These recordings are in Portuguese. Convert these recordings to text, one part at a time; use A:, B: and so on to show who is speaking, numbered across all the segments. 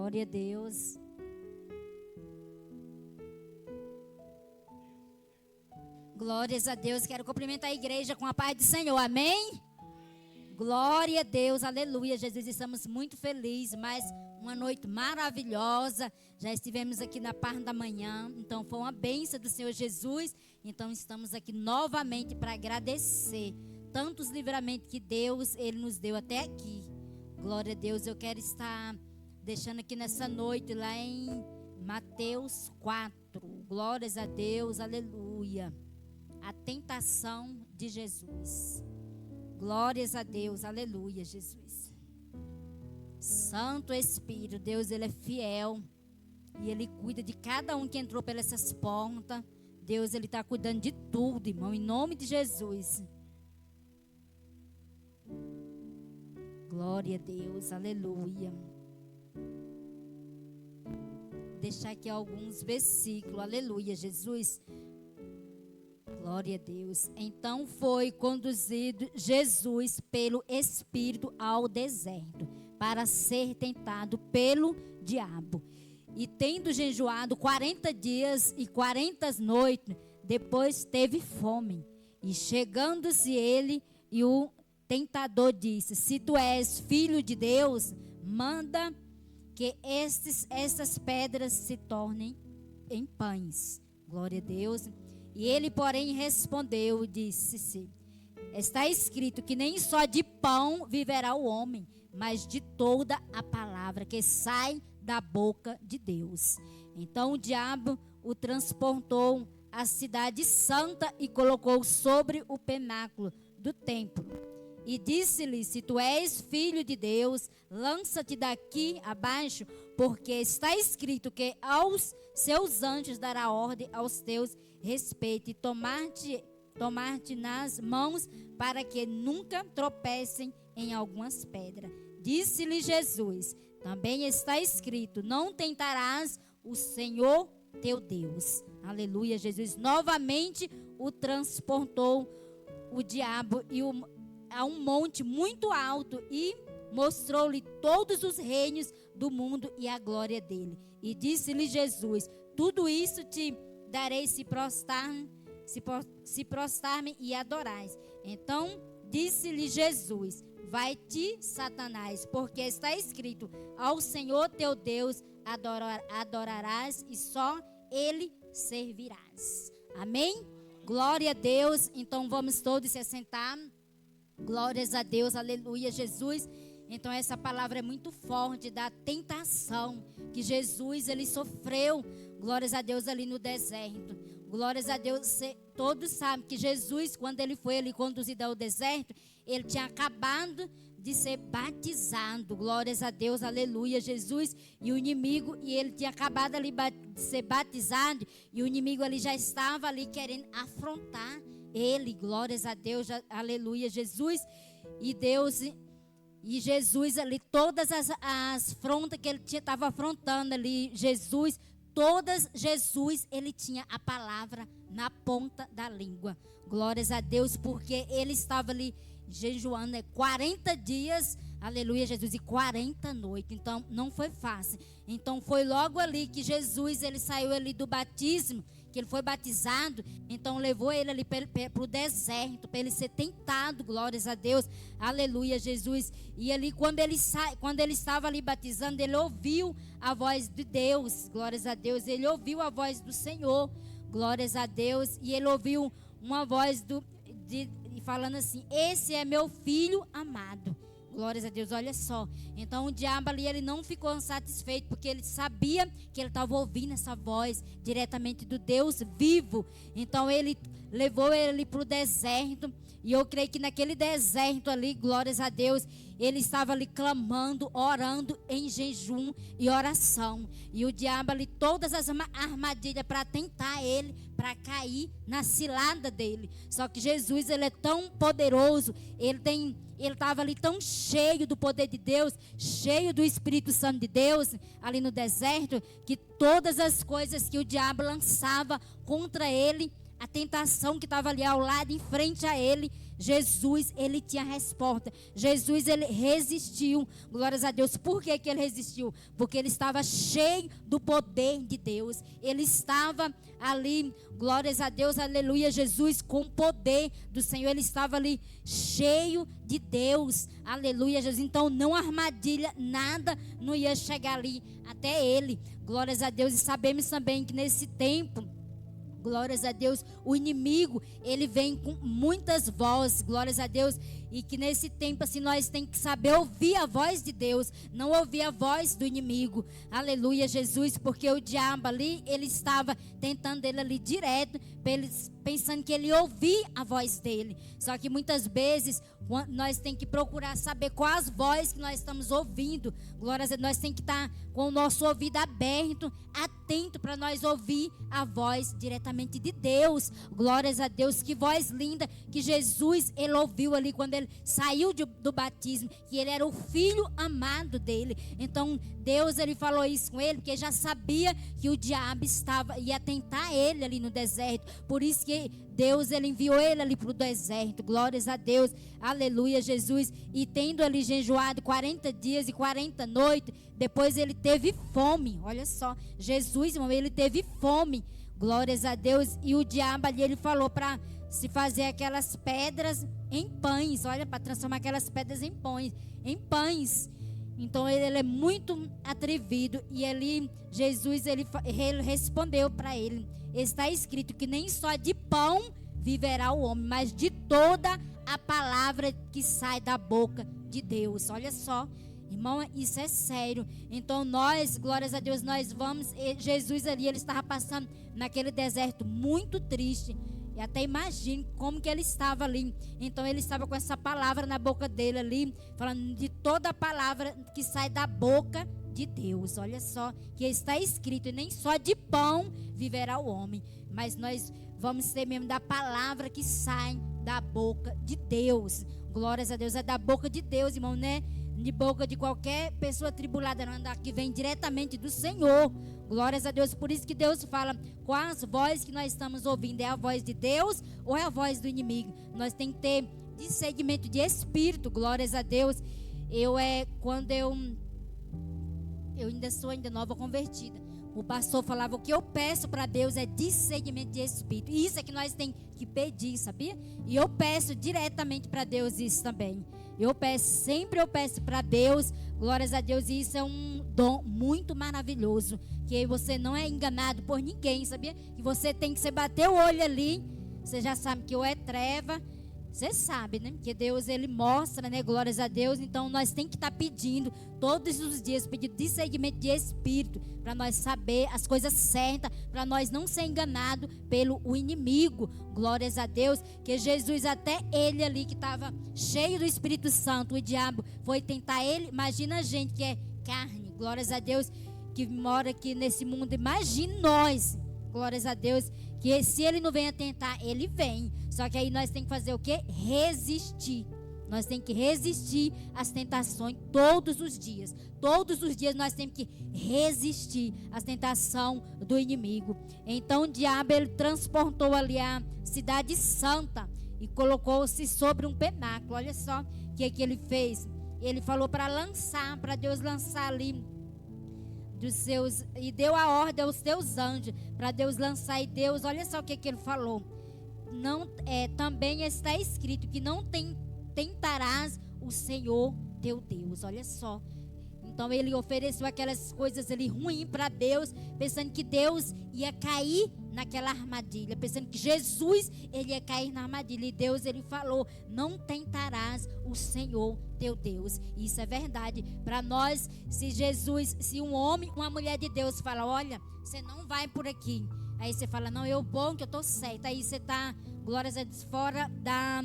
A: Glória a Deus. Glórias a Deus. Quero cumprimentar a igreja com a paz do Senhor. Amém? Glória a Deus. Aleluia. Jesus, estamos muito felizes. Mais uma noite maravilhosa. Já estivemos aqui na parte da manhã. Então foi uma bênção do Senhor Jesus. Então estamos aqui novamente para agradecer tantos livramentos que Deus, Ele nos deu até aqui. Glória a Deus. Eu quero estar deixando aqui nessa noite lá em Mateus 4. Glórias a Deus. Aleluia. A tentação de Jesus. Glórias a Deus, aleluia, Jesus. Santo Espírito, Deus, Ele é fiel. E Ele cuida de cada um que entrou pelas essas portas. Deus, Ele está cuidando de tudo, irmão, em nome de Jesus. Glória a Deus, aleluia. Deixar aqui alguns versículos, aleluia, Jesus. Glória a Deus. Então foi conduzido Jesus pelo Espírito ao deserto para ser tentado pelo diabo. E tendo jejuado 40 dias e 40 noites, depois teve fome. E chegando-se ele, e o tentador disse: se tu és filho de Deus, manda que estas pedras se tornem em pães. Glória a Deus. E ele, porém, respondeu e disse: está escrito que nem só de pão viverá o homem, mas de toda a palavra que sai da boca de Deus. Então o diabo o transportou à cidade santa e colocou sobre o pináculo do templo. E disse-lhe: se tu és filho de Deus, lança-te daqui abaixo, porque está escrito que aos seus anjos dará ordem aos teus respeito e tomar-te nas mãos para que nunca tropecem em algumas pedras. Disse-lhe Jesus: também está escrito: não tentarás o Senhor teu Deus. Aleluia, Jesus. Novamente o transportou o diabo a um monte muito alto e mostrou-lhe todos os reinos do mundo e a glória dele. E disse-lhe Jesus: tudo isso te darei se prostrar-me e adorais. Então disse-lhe Jesus: vai-te, Satanás, porque está escrito: ao Senhor teu Deus adorarás e só Ele servirás. Amém? Glória a Deus. Então vamos todos se assentar. Glórias a Deus, aleluia, Jesus. Então essa palavra é muito forte da tentação que Jesus, Ele sofreu. Glórias a Deus ali no deserto. Glórias a Deus, todos sabem que Jesus, quando Ele foi ali conduzido ao deserto, Ele tinha acabado de ser batizado. Glórias a Deus, aleluia, Jesus. E o inimigo, e Ele tinha acabado ali de ser batizado, e o inimigo ali já estava ali querendo afrontar Ele. Glórias a Deus, aleluia, Jesus. E Deus... E Jesus ali, todas as afrontas que ele estava afrontando ali, Jesus, ele tinha a palavra na ponta da língua. Glórias a Deus, porque ele estava ali jejuando 40 dias, aleluia, Jesus, e 40 noites. Então, não foi fácil. Então, foi logo ali que Jesus, ele saiu ali do batismo, que ele foi batizado, então levou ele ali para o deserto, para ele ser tentado. Glórias a Deus, aleluia, Jesus. E ali quando ele estava ali batizando, ele ouviu a voz de Deus. Glórias a Deus. Ele ouviu a voz do Senhor. Glórias a Deus. E ele ouviu uma voz falando assim: esse é meu filho amado. Glórias a Deus, olha só. Então o diabo ali, ele não ficou satisfeito, porque ele sabia que ele estava ouvindo essa voz diretamente do Deus vivo. Então ele levou ele para o deserto. E eu creio que naquele deserto ali, glórias a Deus, ele estava ali clamando, orando em jejum e oração. E o diabo ali, todas as armadilhas para tentar ele, para cair na cilada dele. Só que Jesus, ele é tão poderoso, ele estava ali tão cheio do poder de Deus, cheio do Espírito Santo de Deus, ali no deserto, que todas as coisas que o diabo lançava contra ele, a tentação que estava ali ao lado, em frente a ele, Jesus, ele tinha resposta. Jesus, ele resistiu. Glórias a Deus. Por que que ele resistiu? Porque ele estava cheio do poder de Deus. Ele estava ali, glórias a Deus, aleluia, Jesus, com o poder do Senhor. Ele estava ali cheio de Deus. Aleluia, Jesus. Então, não armadilha, nada não ia chegar ali até ele. Glórias a Deus. E sabemos também que nesse tempo, glórias a Deus, o inimigo, ele vem com muitas vozes, glórias a Deus, e que nesse tempo assim nós temos que saber ouvir a voz de Deus, não ouvir a voz do inimigo. Aleluia, Jesus, porque o diabo ali, ele estava tentando ele ali direto, pensando que ele ouvia a voz dele. Só que muitas vezes nós temos que procurar saber quais vozes que nós estamos ouvindo. Glórias a Deus, nós temos que estar com o nosso ouvido aberto, atento para nós ouvir a voz diretamente de Deus. Glórias a Deus, que voz linda que Jesus, ele ouviu ali quando ele saiu do batismo, que ele era o filho amado dele. Então Deus, ele falou isso com ele, porque já sabia que o diabo ia tentar ele ali no deserto. Por isso que Deus, ele enviou ele ali para o deserto. Glórias a Deus, aleluia, Jesus. E tendo ali jejuado 40 dias e 40 noites, depois ele teve fome. Olha só, Jesus, irmão, ele teve fome. Glórias a Deus. E o diabo ali, ele falou para se fazer aquelas pedras em pães. Olha, para transformar aquelas pedras em pães. Então ele é muito atrevido. E ali, Jesus, ele respondeu para ele: está escrito que nem só de pão viverá o homem, mas de toda a palavra que sai da boca de Deus. Olha só, irmão, isso é sério. Então nós, glórias a Deus, nós vamos. Jesus ali, ele estava passando naquele deserto muito triste. E até imagine como que ele estava ali. Então ele estava com essa palavra na boca dele ali, falando de toda a palavra que sai da boca de Deus. Olha só, que está escrito: e nem só de pão viverá o homem, mas nós vamos ser mesmo da palavra que sai da boca de Deus. Glórias a Deus, é da boca de Deus, irmão, né? De boca de qualquer pessoa tribulada, não, que vem diretamente do Senhor. Glórias a Deus. Por isso que Deus fala quais vozes que nós estamos ouvindo. É a voz de Deus ou é a voz do inimigo? Nós temos que ter discernimento de espírito. Glórias a Deus. Quando eu ainda sou nova convertida, o pastor falava: o que eu peço para Deus é discernimento de espírito. E isso é que nós temos que pedir, sabia? E eu peço diretamente para Deus isso também. Sempre eu peço para Deus, glórias a Deus, e isso é um dom muito maravilhoso, que você não é enganado por ninguém, sabia? Que você tem que bater o olho ali, você já sabe que ou é treva, você sabe, né? Que Deus, ele mostra, né? Glórias a Deus. Então nós temos que estar pedindo todos os dias, pedindo discernimento de espírito, para nós saber as coisas certas, para nós não ser enganados pelo inimigo. Glórias a Deus. Que Jesus, até ele ali que estava cheio do Espírito Santo, o diabo foi tentar ele. Imagina a gente que é carne, glórias a Deus, que mora aqui nesse mundo. Imagine nós, glórias a Deus, que se ele não vem a tentar, ele vem. Só que aí nós temos que fazer o quê? Resistir. Nós temos que resistir às tentações todos os dias. Todos os dias nós temos que resistir às tentações do inimigo. Então o diabo, ele transportou ali a cidade santa e colocou-se sobre um penáculo. Olha só o que ele fez. Ele falou para Deus lançar ali dos seus, e deu a ordem aos teus anjos para Deus lançar. E Deus, olha só o que ele falou: também está escrito que não tentarás o Senhor teu Deus. Olha só. Então ele ofereceu aquelas coisas ali ruins para Deus, pensando que Deus ia cair naquela armadilha, pensando que Jesus, ele ia cair na armadilha. E Deus, ele falou: não tentarás o Senhor teu Deus. E isso é verdade para nós. Se um homem, uma mulher de Deus fala: olha, você não vai por aqui, aí você fala: não, eu vou, que eu estou certo. Aí você está, glórias a Deus, fora da...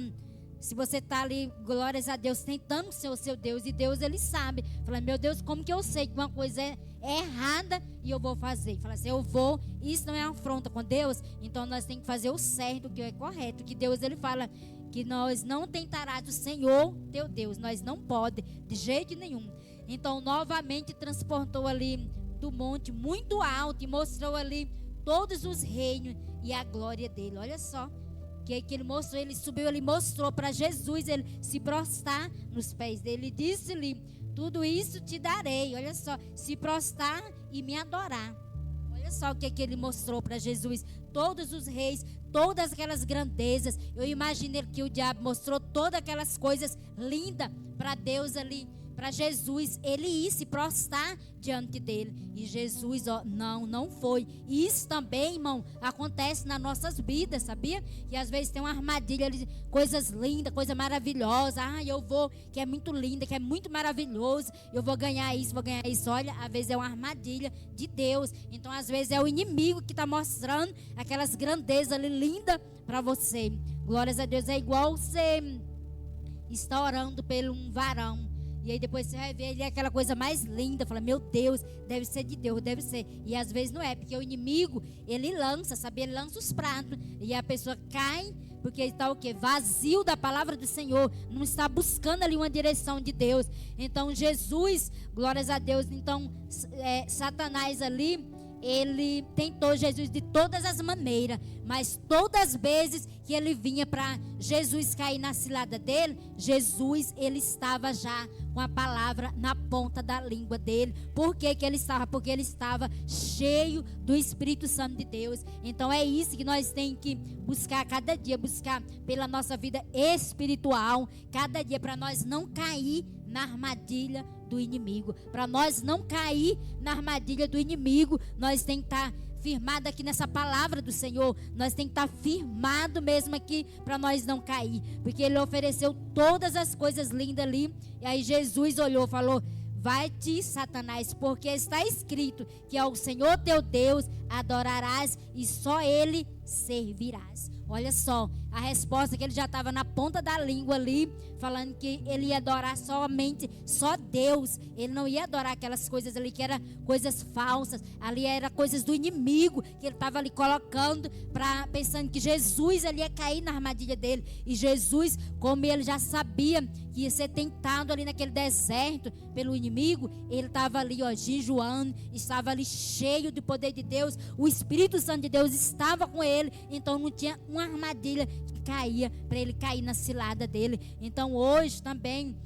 A: Se você está ali, glórias a Deus, tentando ser o seu Deus, e Deus, ele sabe. Fala: meu Deus, como que eu sei que uma coisa é errada e eu vou fazer? Fala assim: eu vou, isso não é afronta com Deus. Então nós temos que fazer o certo, o que é correto. Que Deus, ele fala que nós não tentarás o Senhor teu Deus. Nós não pode, de jeito nenhum. Então novamente transportou ali do monte muito alto e mostrou ali todos os reinos e a glória dele. Olha só que ele mostrou, ele subiu, ele mostrou para Jesus, ele se prostrar nos pés dele. Ele disse-lhe: tudo isso te darei. Olha só, se prostrar e me adorar. Olha só o que ele mostrou para Jesus. Todos os reis, todas aquelas grandezas. Eu imaginei que o diabo mostrou todas aquelas coisas lindas para Deus ali, para Jesus, ele ir se prostrar diante dele. E Jesus, ó, não foi. E isso também, irmão, acontece nas nossas vidas, sabia? Que às vezes tem uma armadilha ali, coisas lindas, coisa maravilhosa. Eu vou, que é muito linda, que é muito maravilhoso, eu vou ganhar isso, vou ganhar isso. Olha, às vezes é uma armadilha de Deus. Então às vezes é o inimigo que está mostrando aquelas grandezas ali lindas para você. Glórias a Deus. É igual você está orando por um varão, e aí depois você vai ver ele aquela coisa mais linda, fala: meu Deus, deve ser de Deus, deve ser. E às vezes não é, porque o inimigo, ele lança, sabe? Ele lança os pratos, e a pessoa cai, porque ele está o quê? Vazio da palavra do Senhor, não está buscando ali uma direção de Deus. Então Jesus, glórias a Deus, então Satanás ali, ele tentou Jesus de todas as maneiras, mas todas as vezes que ele vinha para Jesus cair na cilada dele, Jesus, ele estava já com a palavra na ponta da língua dele. Por que que ele estava? Porque ele estava cheio do Espírito Santo de Deus. Então é isso que nós temos que buscar cada dia, buscar pela nossa vida espiritual, cada dia, para nós não cair na armadilha do inimigo. Para nós não cair na armadilha do inimigo, nós temos que estar firmado aqui nessa palavra do Senhor. Nós temos que estar firmado mesmo aqui, para nós não cair, porque ele ofereceu todas as coisas lindas ali. E aí Jesus olhou e falou: vai-te, Satanás, porque está escrito que ao Senhor teu Deus adorarás e só ele servirás. Olha só, a resposta que ele já estava na ponta da língua ali, falando que ele ia adorar somente, só Deus. Ele não ia adorar aquelas coisas ali que eram coisas falsas, ali eram coisas do inimigo, que ele estava ali colocando, pensando que Jesus ali ia cair na armadilha dele. E Jesus, como ele já sabia que ia ser tentado ali naquele deserto pelo inimigo, ele estava ali, ó, jejuando, estava ali cheio do poder de Deus, o Espírito Santo de Deus estava com ele, então não tinha uma armadilha que caía para ele cair na cilada dele. Então hoje também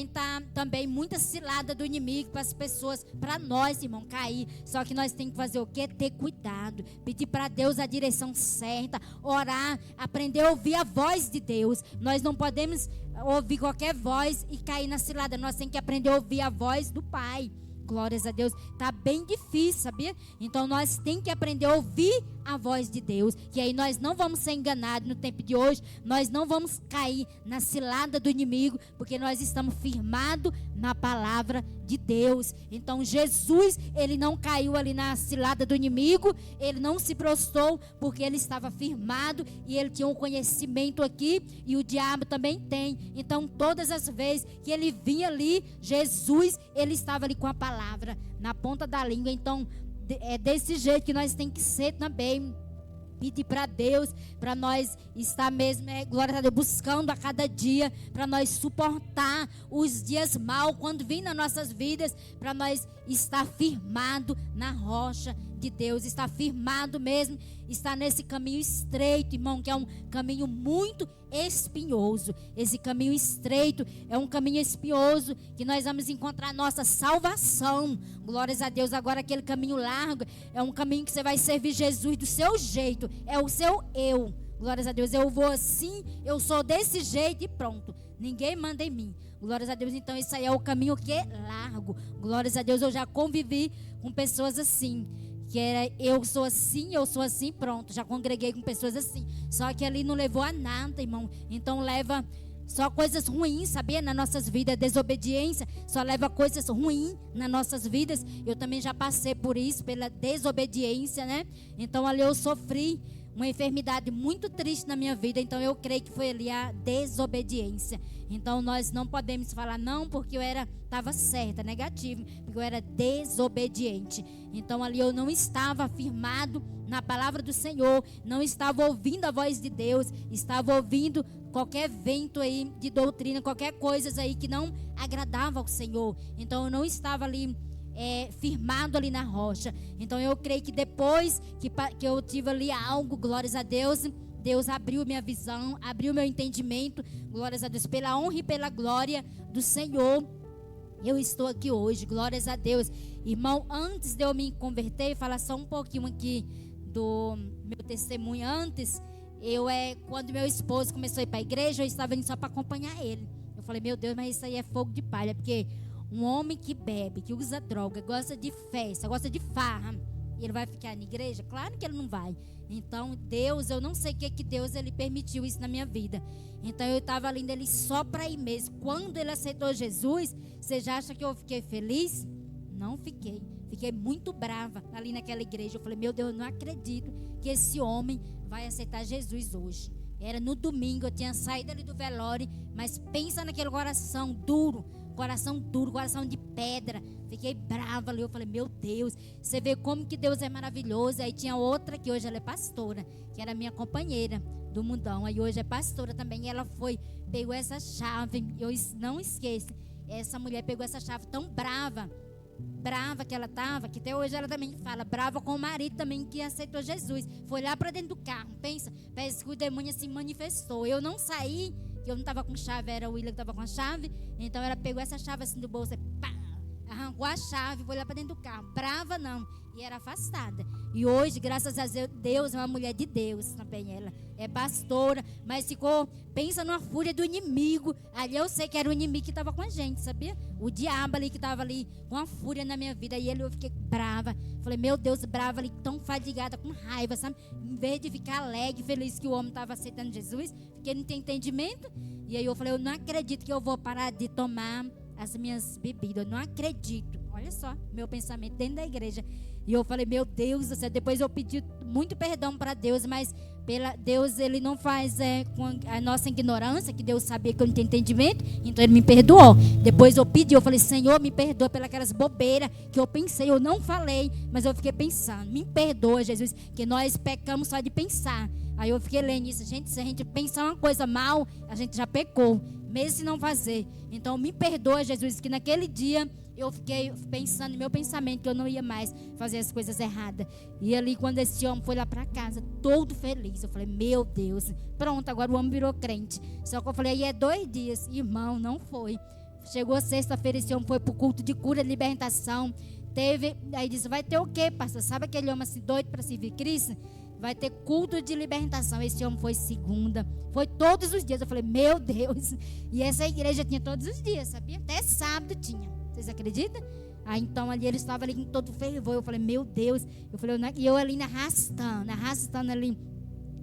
A: tá também muita cilada do inimigo para as pessoas, para nós, irmão, cair. Só que nós temos que fazer o quê? Ter cuidado, pedir para Deus a direção certa, orar, aprender a ouvir a voz de Deus. Nós não podemos ouvir qualquer voz e cair na cilada. Nós temos que aprender a ouvir a voz do Pai. Glórias a Deus. Tá bem difícil, sabia? Então nós temos que aprender a ouvir a voz de Deus, que aí nós não vamos ser enganados no tempo de hoje. Nós não vamos cair na cilada do inimigo, porque nós estamos firmados na palavra de Deus. Então Jesus, ele não caiu ali na cilada do inimigo, ele não se prostrou, porque ele estava firmado e ele tinha um conhecimento aqui, e o diabo também tem. Então todas as vezes que ele vinha ali, Jesus, ele estava ali com a palavra na ponta da língua. Então é desse jeito que nós temos que ser também. Pedir para Deus, para nós estar mesmo, glória a Deus, buscando a cada dia, para nós suportar os dias maus quando vêm nas nossas vidas, para nós estar firmado na rocha de Deus, estar firmado mesmo, estar nesse caminho estreito, irmão, que é um caminho muito espinhoso. Esse caminho estreito é um caminho espinhoso que nós vamos encontrar nossa salvação. Glórias a Deus. Agora aquele caminho largo é um caminho que você vai servir Jesus do seu jeito, é o seu eu. Glórias a Deus. Eu vou assim, eu sou desse jeito e pronto. Ninguém manda em mim. Glórias a Deus. Então isso aí é o caminho que é largo. Glórias a Deus. Eu já convivi com pessoas assim, que era eu sou assim, pronto. Já congreguei com pessoas assim. Só que ali não levou a nada, irmão. Então leva só coisas ruins, sabia? Nas nossas vidas, desobediência só leva coisas ruins nas nossas vidas. Eu também já passei por isso, pela desobediência, né? Então ali eu sofri uma enfermidade muito triste na minha vida. Então eu creio que foi ali a desobediência. Então nós não podemos falar não, porque eu estava certa, negativo, porque eu era desobediente. Então ali eu não estava firmado na palavra do Senhor, não estava ouvindo a voz de Deus, estava ouvindo qualquer vento aí de doutrina, qualquer coisa aí que não agradava ao Senhor. Então eu não estava ali firmado ali na rocha. Então eu creio que depois que eu tive ali algo, glórias a Deus, Deus abriu minha visão, abriu meu entendimento. Glórias a Deus, pela honra e pela glória do Senhor. Eu estou aqui hoje, glórias a Deus. Irmão, antes de eu me converter, falar só um pouquinho aqui do meu testemunho. Antes, quando meu esposo começou a ir para a igreja, eu estava indo só para acompanhar ele. Eu falei, meu Deus, mas isso aí é fogo de palha, porque um homem que bebe, que usa droga, gosta de festa, gosta de farra, ele vai ficar na igreja? Claro que ele não vai. Então, Deus, eu não sei o que Deus, ele permitiu isso na minha vida. Então, eu estava ali nele só para ir mesmo. Quando ele aceitou Jesus, você já acha que eu fiquei feliz? Não fiquei. Fiquei muito brava ali naquela igreja. Eu falei, meu Deus, eu não acredito que esse homem vai aceitar Jesus hoje. Era no domingo, eu tinha saído ali do velório, mas pensa naquele coração duro, coração de pedra. Fiquei brava ali, eu falei, meu Deus, você vê como que Deus é maravilhoso. Aí tinha outra que hoje ela é pastora, que era minha companheira do mundão, aí hoje é pastora também. E ela pegou essa chave, eu não esqueço, essa mulher pegou essa chave tão brava que ela estava, que até hoje ela também fala, brava com o marido também que aceitou Jesus. Foi lá para dentro do carro, parece que o demônio se manifestou. Eu não saí, que eu não estava com chave, era o William que estava com a chave. Então ela pegou essa chave assim do bolso, pá, arrancou a chave, foi lá para dentro do carro. Brava não, e era afastada. E hoje, graças a Deus, é uma mulher de Deus também. Ela é pastora, mas pensa numa fúria do inimigo. Ali eu sei que era o inimigo que estava com a gente, sabia? O diabo ali que estava ali com a fúria na minha vida. E eu fiquei brava. Falei, meu Deus, brava ali, tão fadigada, com raiva, sabe? Em vez de ficar alegre, feliz que o homem estava aceitando Jesus, porque não tem entendimento. E aí eu falei, eu não acredito que eu vou parar de tomar as minhas bebidas. Eu não acredito. Olha só, meu pensamento dentro da igreja. E eu falei, meu Deus do céu. Depois eu pedi muito perdão para Deus, mas Deus, ele não faz com a nossa ignorância, que Deus sabia que eu não tinha entendimento, então ele me perdoou. Depois eu pedi, eu falei, Senhor, me perdoa pelas bobeiras que eu pensei, eu não falei, mas eu fiquei pensando. Me perdoa, Jesus, que nós pecamos só de pensar. Aí eu fiquei lendo isso, gente, se a gente pensar uma coisa mal, a gente já pecou, mesmo se não fazer. Então me perdoa, Jesus, que naquele dia eu fiquei pensando no meu pensamento que eu não ia mais fazer as coisas erradas. E ali, quando esse homem foi lá para casa, todo feliz, eu falei, meu Deus, pronto, agora o homem virou crente. Só que eu falei, aí é 2 dias. Irmão, não foi. Chegou sexta-feira, esse homem foi para o culto de cura e libertação. Aí disse, vai ter o quê, pastor? Sabe aquele homem assim doido para servir Cristo? Vai ter culto de libertação. Esse homem foi segunda, foi todos os dias. Eu falei, meu Deus. E essa igreja tinha todos os dias, sabia? Até sábado tinha. Vocês acreditam? Aí então ali ele estava ali com todo fervor. Eu falei, meu Deus. E eu ali arrastando ali.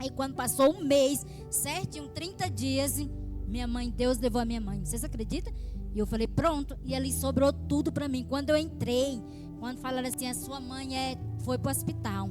A: Aí quando passou um mês, certinho, 30 dias, Deus levou a minha mãe. Vocês acreditam? E eu falei, pronto. E ali sobrou tudo para mim. Quando eu entrei, quando falaram assim, a sua mãe foi para o hospital.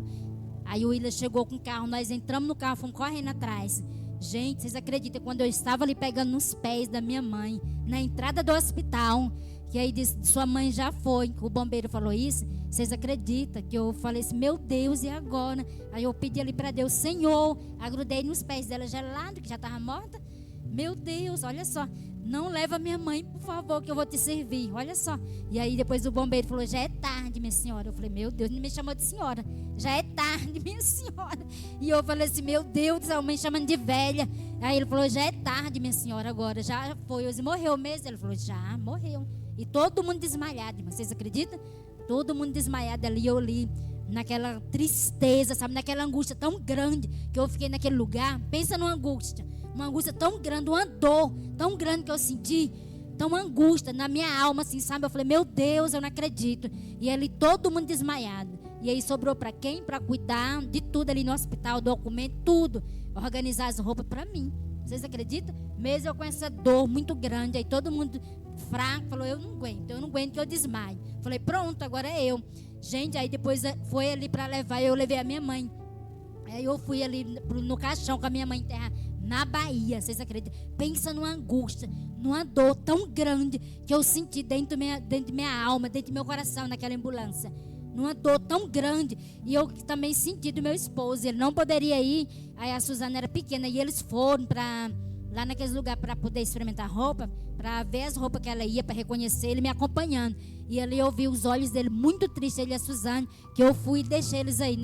A: Aí o William chegou com o carro, nós entramos no carro, fomos correndo atrás. Gente, vocês acreditam? Quando eu estava ali pegando nos pés da minha mãe, na entrada do hospital, que aí disse, sua mãe já foi, o bombeiro falou isso, vocês acreditam? Que eu falei assim, meu Deus, e agora? Aí eu pedi ali para Deus, Senhor, agrudei nos pés dela gelado, que já estava morta. Meu Deus, olha só, não leva minha mãe, por favor, que eu vou te servir, olha só. E aí depois o bombeiro falou, já é tarde, minha senhora. Eu falei, meu Deus, não me chamou de senhora, já é tarde, minha senhora. E eu falei assim, meu Deus, a mãe chamando de velha. Aí ele falou, já é tarde, minha senhora, agora, já foi. Eu disse, morreu mesmo? Ele falou, já, morreu. E todo mundo desmaiado, irmão, vocês acreditam? Todo mundo desmaiado ali, eu li naquela tristeza, sabe, naquela angústia tão grande que eu fiquei naquele lugar. Pensa numa angústia tão grande, uma dor tão grande que eu senti, tão angústia na minha alma, assim, sabe? Eu falei, meu Deus, eu não acredito. E ali todo mundo desmaiado. E aí sobrou para quem? Para cuidar de tudo ali no hospital, documento, tudo, organizar as roupas para mim. Vocês acreditam? Mesmo eu com essa dor muito grande, aí todo mundo fraco, falou, eu não aguento que eu desmaio. Falei, pronto, agora é eu. Gente, aí depois foi ali para levar, eu levei a minha mãe. Aí eu fui ali no caixão com a minha mãe enterrar na Bahia, vocês acreditam? Pensa numa angústia, numa dor tão grande que eu senti dentro de minha alma, dentro do meu coração, naquela ambulância. Numa dor tão grande. E eu também senti do meu esposo, ele não poderia ir. Aí a Suzana era pequena e eles foram lá naqueles lugares para poder experimentar roupa, para ver as roupas que ela ia, para reconhecer ele me acompanhando. E ali eu vi os olhos dele muito tristes, ele e a Suzana, que eu fui e deixei eles aí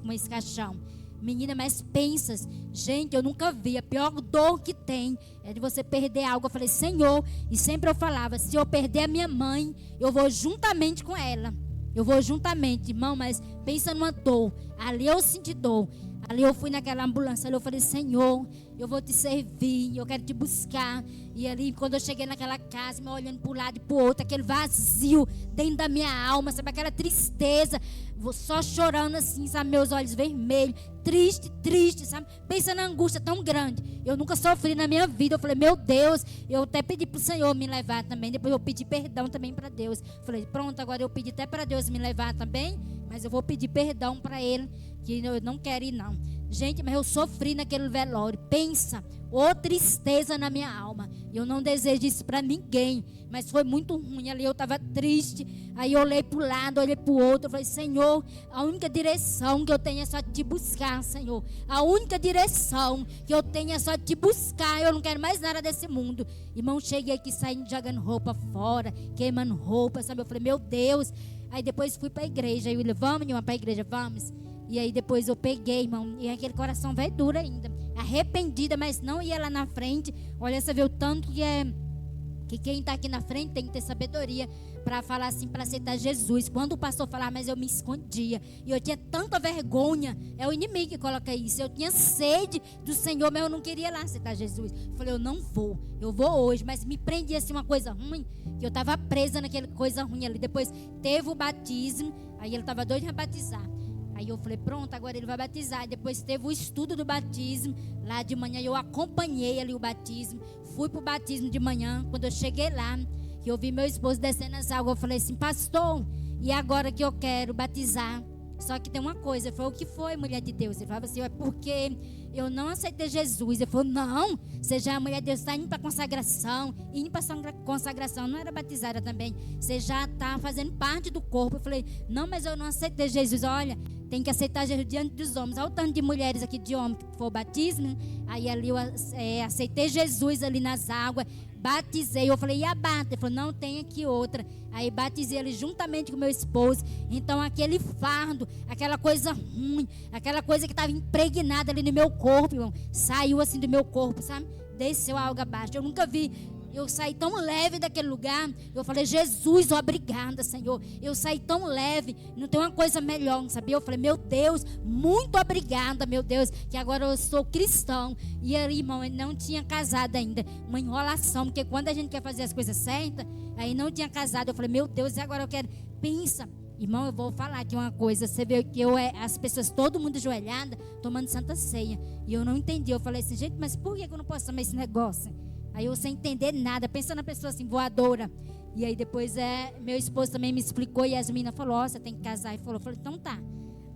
A: com esse caixão. Menina, mas pensa, gente, eu nunca vi. A pior dor que tem é de você perder algo. Eu falei, Senhor, e sempre eu falava, se eu perder a minha mãe, eu vou juntamente com ela. Eu vou juntamente, irmão, mas pensa numa dor. Ali eu senti dor. Ali eu fui naquela ambulância, ali eu falei, Senhor, eu vou te servir, eu quero te buscar. E ali, quando eu cheguei naquela casa, me olhando para um lado e para o outro, aquele vazio dentro da minha alma, sabe, aquela tristeza, vou só chorando assim, sabe, meus olhos vermelhos, triste, sabe, pensa na angústia tão grande. Eu nunca sofri na minha vida. Eu falei, meu Deus, eu até pedi para o Senhor me levar também, depois eu pedi perdão também para Deus. Falei, pronto, agora eu pedi até para Deus me levar também, mas eu vou pedir perdão para Ele, que eu não quero ir não. Gente, mas eu sofri naquele velório. Pensa, ô tristeza na minha alma. Eu não desejo isso para ninguém, mas foi muito ruim. Ali eu estava triste. Aí eu olhei para o lado, olhei para o outro. Eu falei, Senhor, a única direção que eu tenho é só te buscar, Senhor. A única direção que eu tenho é só te buscar. Eu não quero mais nada desse mundo. Irmão, cheguei aqui saindo, jogando roupa fora, queimando roupa, sabe? Eu falei, meu Deus. Aí depois fui para a igreja. Aí eu falei, vamos, irmã, para a igreja, vamos. E aí depois eu peguei, irmão, e aquele coração vai duro ainda, arrependida, mas não ia lá na frente. Olha, você vê o tanto que quem está aqui na frente tem que ter sabedoria para falar assim, para aceitar Jesus. Quando o pastor falava, mas eu me escondia, e eu tinha tanta vergonha. É o inimigo que coloca isso. Eu tinha sede do Senhor, mas eu não queria lá aceitar Jesus. Eu falei, eu não vou, eu vou hoje. Mas me prendia assim uma coisa ruim, que eu estava presa naquela coisa ruim ali. Depois teve o batismo, aí ele estava doido para batizar. Aí eu falei, pronto, agora ele vai batizar. Depois teve o estudo do batismo. Lá de manhã eu acompanhei ali o batismo. Fui para o batismo de manhã. Quando eu cheguei lá, que eu vi meu esposo descendo as águas, eu falei assim, pastor, e agora que eu quero batizar? Só que tem uma coisa. Ele falou, o que foi, mulher de Deus? Ele falava assim, é porque eu não aceitei Jesus. Ele falou, não, você já é a mulher de Deus, está indo para consagração. Indo para consagração, não era batizada também. Você já está fazendo parte do corpo. Eu falei, não, mas eu não aceitei Jesus. Olha, tem que aceitar Jesus diante dos homens. Olha o tanto de mulheres aqui, de homens, que foi o batismo. Aí ali eu aceitei Jesus ali nas águas. Batizei, eu falei, e a bata? Ele falou, não, tem aqui outra. Aí batizei ele juntamente com meu esposo. Então aquele fardo, aquela coisa ruim, aquela coisa que estava impregnada ali no meu corpo, irmão, saiu assim do meu corpo, sabe? Desceu a alga abaixo. Eu nunca vi. Eu saí tão leve daquele lugar. Eu falei, Jesus, obrigada, Senhor. Eu saí tão leve. Não tem uma coisa melhor, sabia? Eu falei, meu Deus, muito obrigada, meu Deus, que agora eu sou cristão. E aí, irmão, ele não tinha casado ainda. Uma enrolação, porque quando a gente quer fazer as coisas certas, aí não tinha casado. Eu falei, meu Deus, e agora eu quero. Pensa, irmão, eu vou falar aqui uma coisa. Você vê que as pessoas, todo mundo ajoelhada, tomando santa ceia. E eu não entendi. Eu falei assim, gente, mas por que eu não posso tomar esse negócio? Aí eu sem entender nada, pensando na pessoa assim, voadora. E aí depois meu esposo também me explicou, e as meninas falaram, você tem que casar. E falou, eu falei, então tá.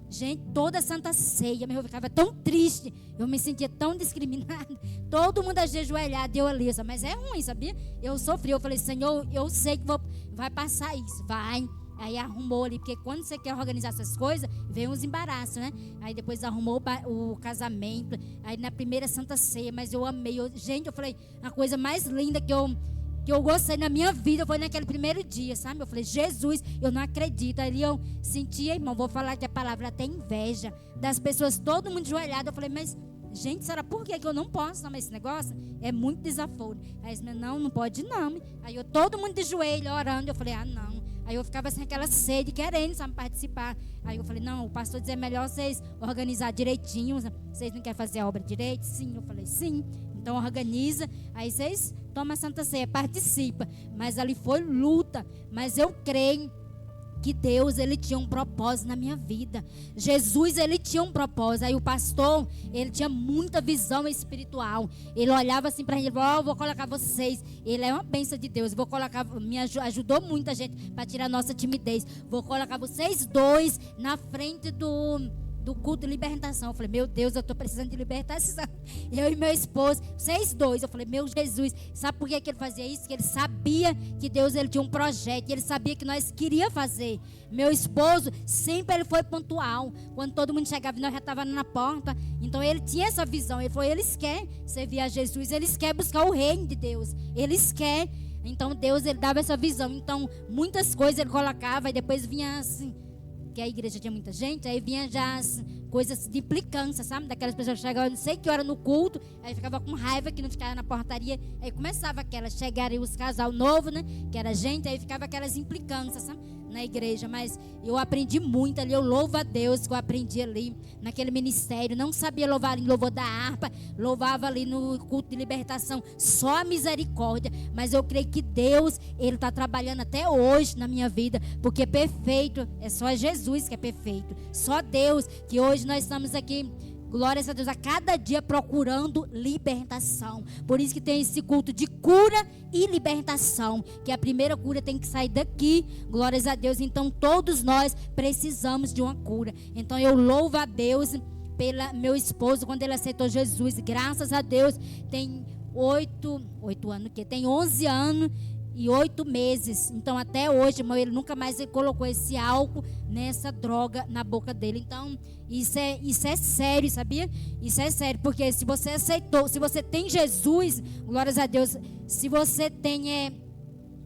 A: Gente, toda santa ceia, eu ficava tão triste, eu me sentia tão discriminada. Todo mundo ajoelhado, eu ali, mas é ruim, sabia? Eu sofri, eu falei, Senhor, eu sei que vai passar isso, vai. Aí arrumou ali, porque quando você quer organizar essas coisas, vem uns embaraços, né? Aí depois arrumou o casamento, aí na primeira santa ceia, mas eu amei. Gente, eu falei, a coisa mais linda que eu gostei na minha vida foi naquele primeiro dia, sabe? Eu falei, Jesus, eu não acredito. Ali eu sentia, irmão, vou falar que a palavra até inveja das pessoas, todo mundo ajoelhado. Eu falei, mas, gente, será por que eu não posso tomar esse negócio? É muito desaforo. Aí eles me não pode não. Aí todo mundo de joelho, orando, eu falei, não. Aí eu ficava sem aquela sede, querendo, sabe, participar. Aí eu falei, não, o pastor dizia, é melhor vocês organizar direitinho. Vocês não querem fazer a obra direito? Sim, eu falei, sim. Então organiza, aí vocês tomam a Santa Ceia, participa. Mas ali foi luta. Mas eu creio que Deus, ele tinha um propósito na minha vida. Jesus, ele tinha um propósito. Aí o pastor, ele tinha muita visão espiritual. Ele olhava assim para a gente, vou colocar vocês. Ele é uma bênção de Deus. Vou colocar, ajudou muita gente para tirar a nossa timidez. Vou colocar vocês dois na frente do culto de libertação. Eu falei, meu Deus, eu estou precisando de libertação. Eu e meu esposo, vocês dois. Eu falei, meu Jesus, sabe por que ele fazia isso? Que ele sabia que Deus, ele tinha um projeto, ele sabia que nós queríamos fazer. Meu esposo, sempre ele foi pontual. Quando todo mundo chegava, nós já estávamos na porta. Então ele tinha essa visão. Ele falou, eles querem servir a Jesus, eles querem buscar o reino de Deus, eles querem. Então Deus, ele dava essa visão. Então muitas coisas ele colocava, e depois vinha assim, que a igreja tinha muita gente, aí vinha já as coisas de implicância, sabe? Daquelas pessoas que chegavam não sei que hora no culto, aí ficava com raiva que não ficava na portaria, aí começava aquelas, chegaram os casal novo, né? Que era gente, aí ficava aquelas implicâncias, sabe? Na igreja, mas eu aprendi muito ali, eu louvo a Deus que eu aprendi ali naquele ministério, não sabia louvar em louvor da harpa, louvava ali no culto de libertação, só a misericórdia, mas eu creio que Deus, Ele está trabalhando até hoje na minha vida, porque perfeito, é só Jesus que é perfeito, só Deus, que hoje nós estamos aqui, glórias a Deus, a cada dia procurando libertação. Por isso que tem esse culto de cura e libertação, que a primeira cura tem que sair daqui, glórias a Deus. Então todos nós precisamos de uma cura. Então eu louvo a Deus pelo meu esposo, quando ele aceitou Jesus, graças a Deus, tem 8 anos, que tem 11 anos e 8 meses. Então até hoje, irmão, ele nunca mais colocou esse álcool, nessa droga na boca dele. Então isso é sério, sabia? Isso é sério, porque se você aceitou, se você tem Jesus, glórias a Deus, se você tem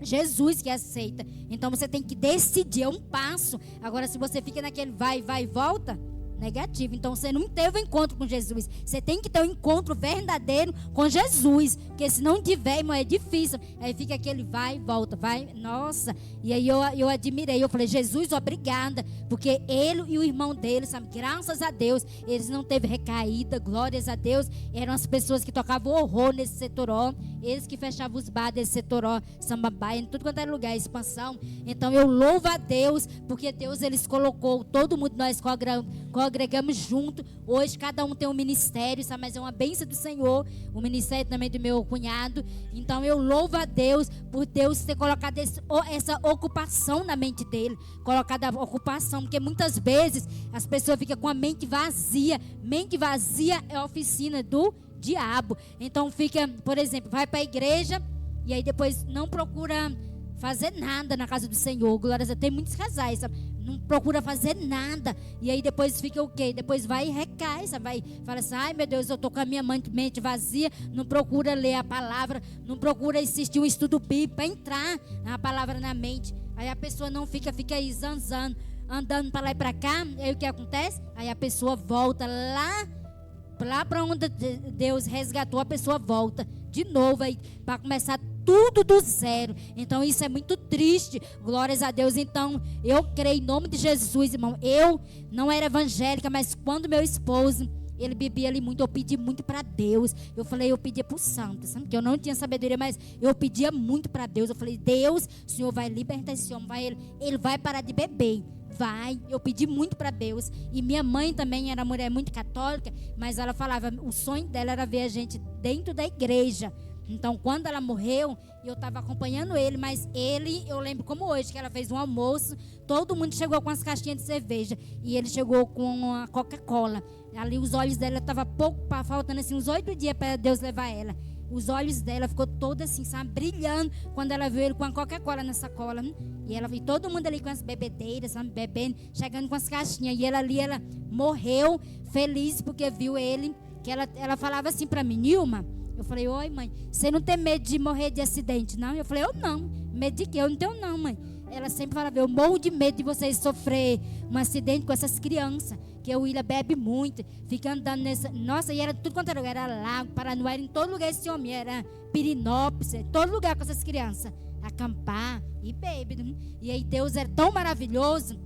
A: Jesus que aceita, então você tem que decidir, é um passo. Agora se você fica naquele vai e volta, negativo, então você não teve um encontro com Jesus. Você tem que ter um encontro verdadeiro com Jesus, porque se não tiver, irmão, é difícil. Aí fica aquele vai e volta, vai, nossa. E aí eu admirei, eu falei, Jesus, obrigada, porque ele e o irmão dele, sabe, graças a Deus, eles não teve recaída, glórias a Deus. Eram as pessoas que tocavam horror nesse setor, ó, eles que fechavam os bar desse setor, ó, Samambaia, em tudo quanto era lugar, expansão. Então eu louvo a Deus, porque Deus, eles colocou todo mundo, nós congregamos junto. Hoje cada um tem um ministério, sabe? Mas é uma bênção do Senhor. O ministério também do meu cunhado. Então eu louvo a Deus por Deus ter colocado essa ocupação na mente dele. Colocado a ocupação, porque muitas vezes as pessoas ficam com a mente vazia. Mente vazia é a oficina do diabo. Então fica, por exemplo, vai para a igreja e aí depois não procura fazer nada na casa do Senhor. Glória a Deus. Tem muitos casais, sabe? Não procura fazer nada. E aí depois fica o quê? Depois vai e recai, sabe? Vai, fala assim, ai meu Deus, eu tô com a minha mente vazia. Não procura ler a palavra, não procura assistir um estudo bíblico para entrar a palavra na mente. Aí a pessoa não fica aí zanzando, andando para lá e para cá. Aí o que acontece? Aí a pessoa volta lá para onde Deus resgatou, a pessoa volta de novo aí para começar tudo do zero. Então isso é muito triste, glórias a Deus. Então eu creio em nome de Jesus, irmão. Eu não era evangélica, mas quando meu esposo, ele bebia ali muito, eu pedi muito para Deus. Eu falei, eu pedia para o santo, sabe? Que eu não tinha sabedoria, mas eu pedia muito para Deus. Eu falei, Deus, o Senhor vai libertar esse homem, ele vai parar de beber. Vai, eu pedi muito para Deus. E minha mãe também era mulher muito católica, mas ela falava, o sonho dela era ver a gente dentro da igreja. Então, quando ela morreu, eu estava acompanhando ele, mas ele, eu lembro como hoje, que ela fez um almoço, todo mundo chegou com as caixinhas de cerveja, e ele chegou com a Coca-Cola. Ali os olhos dela estavam faltando assim, uns 8 dias para Deus levar ela. Os olhos dela ficou toda assim, sabe, brilhando, quando ela viu ele com a Coca-Cola na sacola. E ela viu todo mundo ali com as bebedeiras, sabe, bebendo, chegando com as caixinhas. E ela ali, ela morreu feliz porque viu ele, que ela falava assim para mim, Nilma, eu falei, oi mãe, você não tem medo de morrer de acidente, não? Eu falei, eu não, medo de quê? Eu não tenho não, mãe. Ela sempre falava, eu morro de medo de vocês sofrer um acidente com essas crianças, que o William bebe muito, fica andando nessa, nossa, e era tudo quanto era lugar, era Lago, Paranoá, em todo lugar esse homem, era Pirinópolis, todo lugar com essas crianças, acampar e bebe. E aí Deus era tão maravilhoso,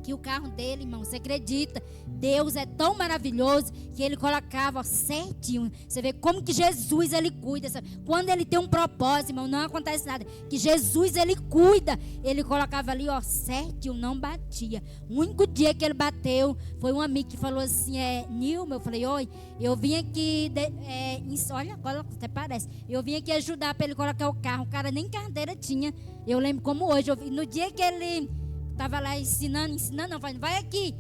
A: que o carro dele, irmão, você acredita? Deus é tão maravilhoso que ele colocava, ó, certinho. Você vê como que Jesus, ele cuida. Sabe? Quando ele tem um propósito, irmão, não acontece nada. Que Jesus, ele cuida. Ele colocava ali, ó, certinho, não batia. O único dia que ele bateu foi um amigo que falou assim, Nilma, eu falei, oi, eu vim aqui, olha, agora até parece. Eu vim aqui ajudar para ele colocar o carro. O cara nem carteira tinha. Eu lembro como hoje. No dia que ele estava lá ensinando, não, falando, vai aqui,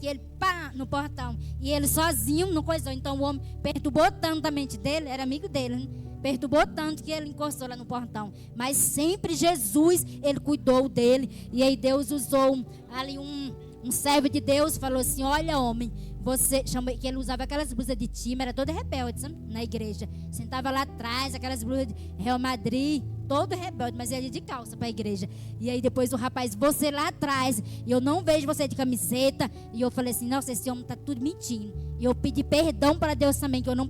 A: ele pá, no portão, e ele sozinho não coisou, então o homem perturbou tanto a mente dele, era amigo dele, né? Perturbou tanto que ele encostou lá no portão, mas sempre Jesus, ele cuidou dele, e aí Deus usou ali um servo de Deus, falou assim, olha homem, você, que ele usava aquelas blusas de time, era todo rebelde, sabe? Na igreja, sentava lá atrás, aquelas blusas de Real Madrid, todo rebelde, mas ele de calça para a igreja. E aí depois o rapaz, você lá atrás, e eu não vejo você de camiseta. E eu falei assim, nossa, esse homem está tudo mentindo. E eu pedi perdão para Deus também, que eu não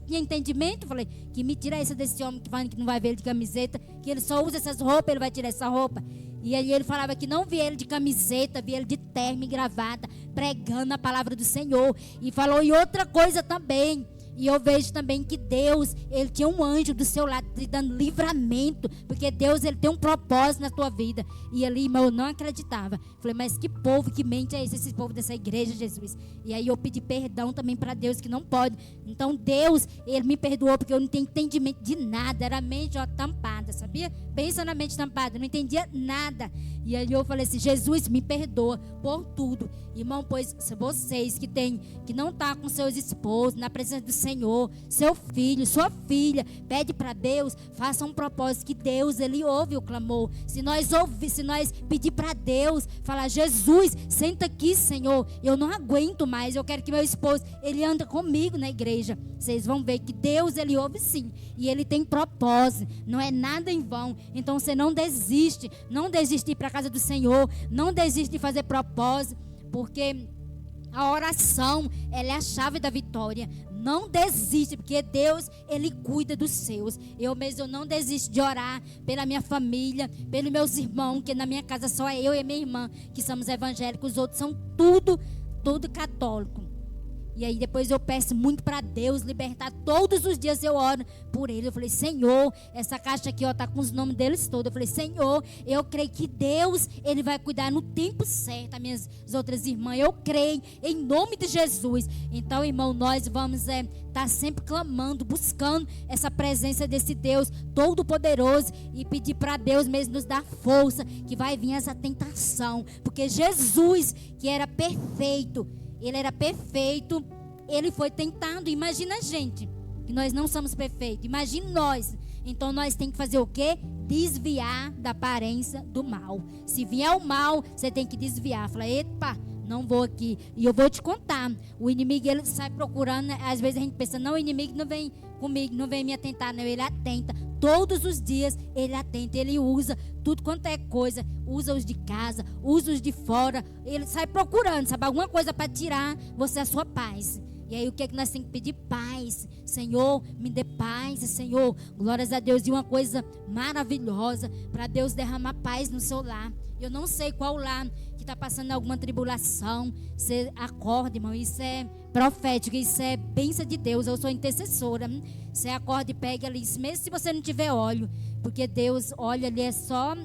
A: tinha entendimento. Falei, que mentira é essa desse homem que fala que não vai ver ele de camiseta, que ele só usa essas roupas, ele vai tirar essa roupa. E aí ele falava que não via ele de camiseta, via ele de terno e gravata, pregando a palavra do Senhor. E falou e outra coisa também. E eu vejo também que Deus, ele tinha um anjo do seu lado te dando livramento, porque Deus, ele tem um propósito na tua vida. E ali, irmão, eu não acreditava. Falei, mas que povo, que mente é esse povo dessa igreja, Jesus? E aí eu pedi perdão também para Deus, que não pode. Então Deus, ele me perdoou, porque eu não tinha entendimento de nada. Era a mente, ó, tampada, sabia? Pensa na mente tampada, eu não entendia nada. E aí eu falei assim, Jesus, me perdoa por tudo. Irmão, pois vocês que não tá com seus esposos, na presença do Senhor, seu filho, sua filha, pede para Deus, faça um propósito, que Deus, ele ouve o clamor. Se nós pedir para Deus, falar, Jesus, senta aqui, Senhor, eu não aguento mais, eu quero que meu esposo, ele anda comigo na igreja. Vocês vão ver que Deus, ele ouve sim, e ele tem propósito, não é nada em vão. Então você não desiste de ir para a casa do Senhor, não desiste de fazer propósito, porque a oração, ela é a chave da vitória. Não desiste, porque Deus, ele cuida dos seus. Eu não desisto de orar pela minha família, pelos meus irmãos, que na minha casa só é eu e minha irmã que somos evangélicos, os outros são tudo católico. E aí depois eu peço muito para Deus libertar. Todos os dias eu oro por ele. Eu falei, Senhor, essa caixa aqui, ó, tá com os nomes deles todos. Eu falei, Senhor, eu creio que Deus, ele vai cuidar no tempo certo. As minhas outras irmãs, eu creio em nome de Jesus. Então, irmão, nós vamos tá sempre clamando, buscando essa presença desse Deus todo-poderoso, e pedir para Deus mesmo nos dar força, que vai vir essa tentação. Porque Jesus, que era perfeito, ele era perfeito, ele foi tentado. Imagina a gente, que nós não somos perfeitos. Imagina nós. Então nós temos que fazer o quê? Desviar da aparência do mal. Se vier o mal, você tem que desviar. Fala, epa, não vou aqui. E eu vou te contar, o inimigo, ele sai procurando. Às vezes a gente pensa, não, o inimigo não vem comigo, não vem me atentar. Não, ele atenta. Todos os dias ele atenta, ele usa tudo quanto é coisa, usa os de casa, usa os de fora, ele sai procurando, sabe, alguma coisa para tirar você a sua paz. E aí o que é que nós temos que pedir? Paz. Senhor, me dê paz, Senhor, glórias a Deus. E uma coisa maravilhosa, para Deus derramar paz no seu lar. Eu não sei qual lar que está passando alguma tribulação, você acorda, irmão, isso é profético, isso é bênção de Deus. Eu sou intercessora. Você acorda e pega ali, mesmo se você não tiver óleo, porque Deus, olha ali, é só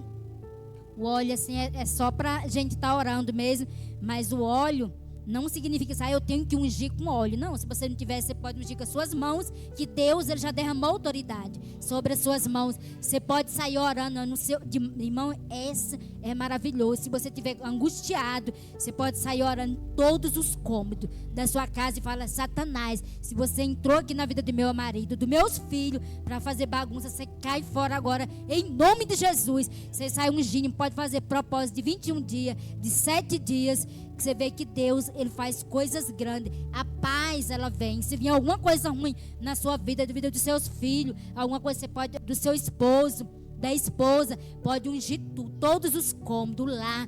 A: o óleo assim, é só para a gente estar orando mesmo. Mas o óleo não significa que eu tenho que ungir com óleo. Não, se você não tiver, você pode ungir com as suas mãos, que Deus, ele já derramou autoridade sobre as suas mãos. Você pode sair orando no seu... Irmão, essa é maravilhoso. Se você estiver angustiado, você pode sair orando em todos os cômodos da sua casa e falar, Satanás, se você entrou aqui na vida do meu marido, dos meus filhos, para fazer bagunça, você cai fora agora, em nome de Jesus. Você sai ungindo, pode fazer propósito de 21 dias, de 7 dias, que você vê que Deus, ele faz coisas grandes. A paz, ela vem. Se vier alguma coisa ruim na sua vida, da vida dos seus filhos, alguma coisa, você pode, do seu esposo, da esposa, pode ungir tudo, todos os cômodos lá,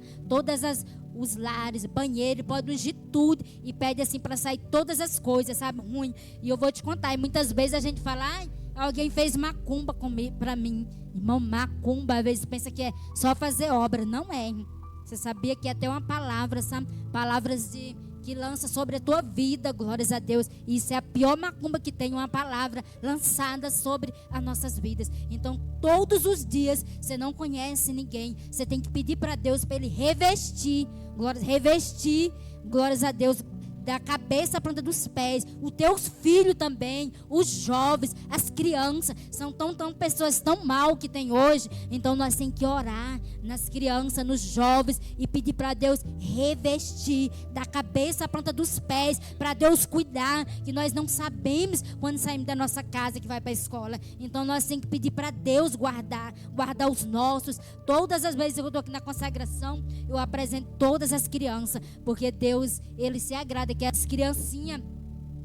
A: os lares, banheiro, pode ungir tudo, e pede assim para sair todas as coisas, sabe, ruim. E eu vou te contar, e muitas vezes a gente fala, alguém fez macumba para mim. Irmão, macumba, às vezes pensa que é só fazer obra. Não é. Você sabia que é até uma palavra, sabe? Palavras que lança sobre a tua vida, glórias a Deus. E isso é a pior macumba que tem, uma palavra lançada sobre as nossas vidas. Então, todos os dias, você não conhece ninguém, você tem que pedir para Deus, para ele revestir, glórias a Deus, da cabeça à planta dos pés, os teus filhos também, os jovens, as crianças, são tão pessoas tão mal que tem hoje. Então nós temos que orar nas crianças, nos jovens, e pedir para Deus revestir da cabeça à planta dos pés, para Deus cuidar, que nós não sabemos quando saímos da nossa casa que vai para a escola. Então nós temos que pedir para Deus guardar os nossos. Todas as vezes que eu estou aqui na consagração, eu apresento todas as crianças, porque Deus, ele se agrada que as criancinhas,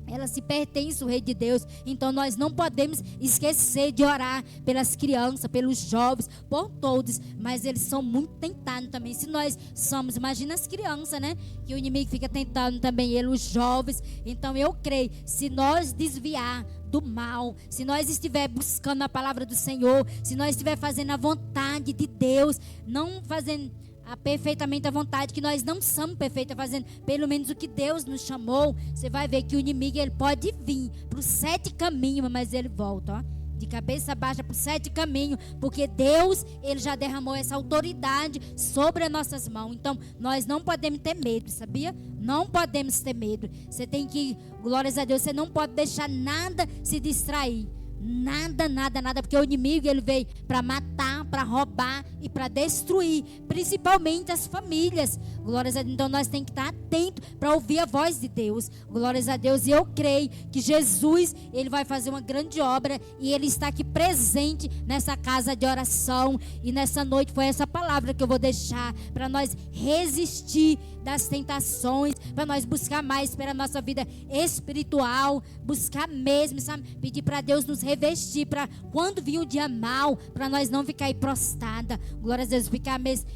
A: ela se pertence ao Rei de Deus. Então nós não podemos esquecer de orar pelas crianças, pelos jovens, por todos. Mas eles são muito tentados também. Se nós somos, imagina as crianças, né? Que o inimigo fica tentando também eles, os jovens. Então eu creio, se nós desviar do mal, se nós estiver buscando a palavra do Senhor, se nós estiver fazendo a vontade de Deus, não fazendo perfeitamente a vontade, que nós não somos perfeitos, fazendo pelo menos o que Deus nos chamou, você vai ver que o inimigo ele pode vir para os 7 caminhos, mas ele volta, ó, de cabeça baixa para os 7 caminhos, porque Deus ele já derramou essa autoridade sobre as nossas mãos. Então nós não podemos ter medo, sabia? Não podemos ter medo. Você tem que, glórias a Deus, você não pode deixar nada se distrair. Nada, nada, nada, porque o inimigo ele veio para matar, para roubar e para destruir, principalmente as famílias. Glórias a Deus. Então nós temos que estar atentos para ouvir a voz de Deus. Glórias a Deus. E eu creio que Jesus ele vai fazer uma grande obra e ele está aqui presente nessa casa de oração. E nessa noite foi essa palavra que eu vou deixar para nós resistir das tentações, para nós buscar mais para a nossa vida espiritual, buscar mesmo, sabe? Pedir para Deus nos revestir, para quando vir o dia mal, para nós não ficar aí prostrada, glória a Deus, ficar mesmo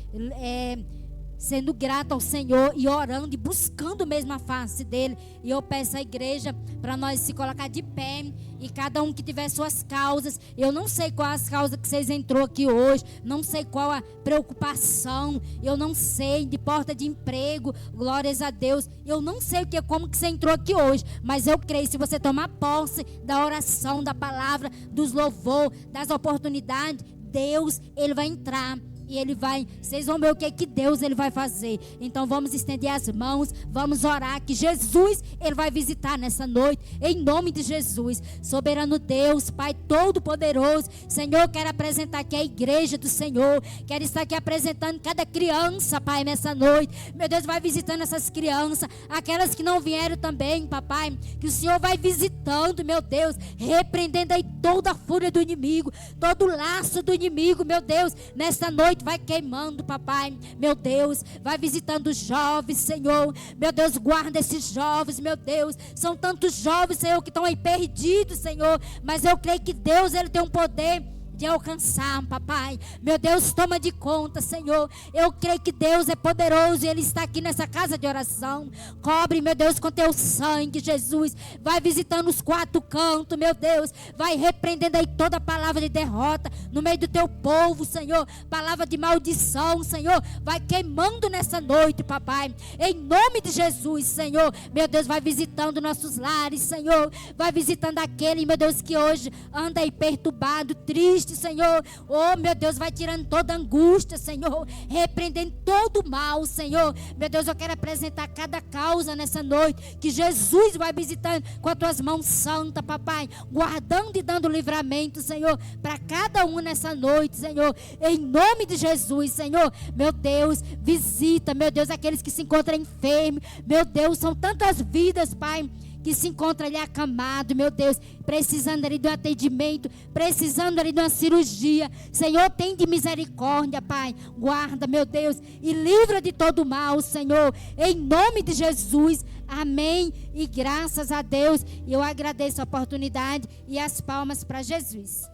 A: sendo grato ao Senhor e orando e buscando mesmo a face dele. E eu peço à igreja para nós se colocar de pé e cada um que tiver suas causas. Eu não sei qual as causas que vocês entrou aqui hoje, não sei qual a preocupação, eu não sei, de porta de emprego, glórias a Deus, eu não sei como que você entrou aqui hoje, mas eu creio, se você tomar posse da oração, da palavra, dos louvor, das oportunidades, Deus, ele vai entrar. E ele vai, vocês vão ver o que Deus ele vai fazer. Então vamos estender as mãos, vamos orar que Jesus ele vai visitar nessa noite, em nome de Jesus. Soberano Deus, Pai todo-poderoso, Senhor, quero apresentar aqui a igreja do Senhor, quero estar aqui apresentando cada criança, Pai, nessa noite. Meu Deus, vai visitando essas crianças, aquelas que não vieram também, Papai, que o Senhor vai visitando, meu Deus, repreendendo aí toda a fúria do inimigo, todo o laço do inimigo, meu Deus, nessa noite vai queimando, Papai, meu Deus, vai visitando os jovens, Senhor, meu Deus, guarda esses jovens, meu Deus, são tantos jovens, Senhor, que estão aí perdidos, Senhor, mas eu creio que Deus, ele tem um poder de alcançar, Papai, meu Deus, toma de conta, Senhor, eu creio que Deus é poderoso e Ele está aqui nessa casa de oração, cobre, meu Deus, com teu sangue, Jesus, vai visitando os 4 cantos, meu Deus, vai repreendendo aí toda palavra de derrota, no meio do teu povo, Senhor, palavra de maldição, Senhor, vai queimando nessa noite, Papai, em nome de Jesus, Senhor, meu Deus, vai visitando nossos lares, Senhor, vai visitando aquele, meu Deus, que hoje anda aí perturbado, triste, Senhor, oh meu Deus, vai tirando toda angústia, Senhor, repreendendo todo o mal, Senhor, meu Deus, eu quero apresentar cada causa nessa noite, que Jesus vai visitando com as tuas mãos santas, Papai, guardando e dando livramento, Senhor, para cada um nessa noite, Senhor, em nome de Jesus, Senhor, meu Deus, visita, meu Deus, aqueles que se encontram enfermos, meu Deus, são tantas vidas, Pai, que se encontra ali acamado, meu Deus, precisando ali de um atendimento, precisando ali de uma cirurgia. Senhor, tem de misericórdia, Pai, guarda, meu Deus, e livra de todo mal, Senhor, em nome de Jesus, amém, e graças a Deus, eu agradeço a oportunidade e as palmas para Jesus.